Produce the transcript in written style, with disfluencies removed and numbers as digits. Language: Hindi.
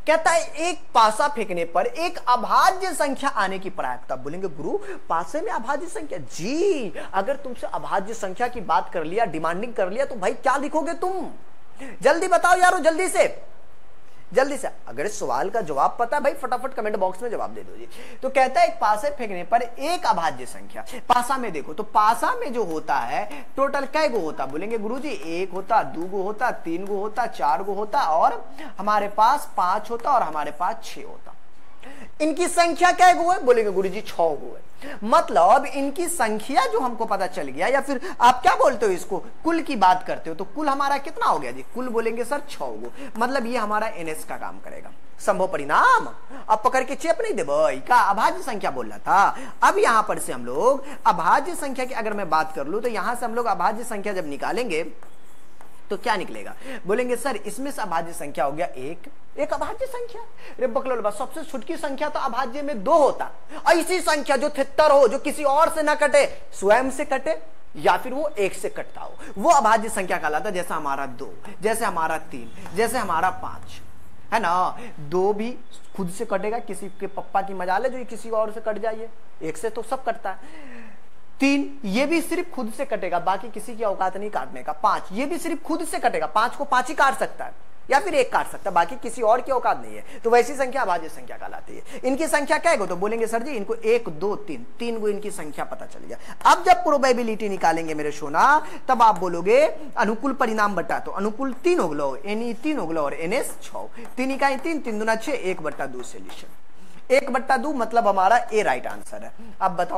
कहता है एक पासा फेंकने पर एक अभाज्य संख्या आने की प्रायिकता। बोलेंगे गुरु पासे में अभाज्य संख्या? जी, अगर तुमसे अभाज्य संख्या की बात कर लिया, डिमांडिंग कर लिया, तो भाई क्या लिखोगे तुम? जल्दी बताओ यारो, जल्दी से जल्दी से। अगर इस सवाल का जवाब पता है भाई फटाफट कमेंट बॉक्स में जवाब दे दो जी। तो कहता है एक पासे फेंकने पर एक अभाज्य संख्या। पासा में देखो तो पासा में जो होता है टोटल कै गो होता? बोलेंगे गुरुजी एक होता, दो गो होता, तीन गो होता, चार गो होता और हमारे पास 5 होता और हमारे पास 6 होता। इनकी संख्या क्या गो है? बोलेंगे गुरुजी 6 गो है। मतलब इनकी संख्या जो हमको पता चल गया, या फिर आप क्या बोलते हो इसको, कुल की बात करते हो, तो कुल हमारा कितना हो गया जी? कुल बोलेंगे सर 6 गो। मतलब ये हमारा NS का काम करेगा। संभव परिणाम अब पकड़ के चेप नहीं दे भाई, का अभाज्य संख्या बोल रहा था। अब यहां पर से हम लोग अभाज्य संख्या की अगर मैं बात कर लूं तो यहां से हम लोग अभाज्य संख्या जब निकालेंगे तो क्या निकलेगा? बोलेंगे सर इसमें से अभाज्य संख्या हो गया एक अभाज्य संख्या। रे बकलोल, सबसे छुटकी संख्या तो अभाज्य में 2 होता। ऐसी संख्या जो 73 हो, जो किसी और से ना कटे, स्वयं से कटे या फिर वो 1 से कटता हो, वो अभाज्य संख्या कहलाता। जैसा हमारा 2, जैसे हमारा 3, जैसे हमारा 5 है ना। 2 भी खुद से कटेगा, किसी के पप्पा की मजाल है जो किसी और से कट जाइए, 1 से तो सब कटता है। 3 ये भी सिर्फ खुद से कटेगा, बाकी किसी की औकात नहीं काटने का। 5 ये भी सिर्फ खुद से कटेगा, 5 को 5 ही काट सकता है या फिर 1 काट सकता है, बाकी किसी और की औकात नहीं है। तो वैसी संख्या अभाज्य संख्या कहलाती है। इनकी संख्या क्या है? तो बोलेंगे सर जी इनको 1 2 3 गो इनकी संख्या पता चल गया। अब जब प्रोबेबिलिटी निकालेंगे मेरे सोना, तब आप बोलोगे अनुकूल परिणाम बटा, तो अनुकूल 3 हो गलो, NE 3 हो गलो और NS 6। 3 इकाई 3, 3 दूना 6, 1/2 सोल्यूशन। 1/2 मतलब हमारा ए राइट आंसर है। अब बताओ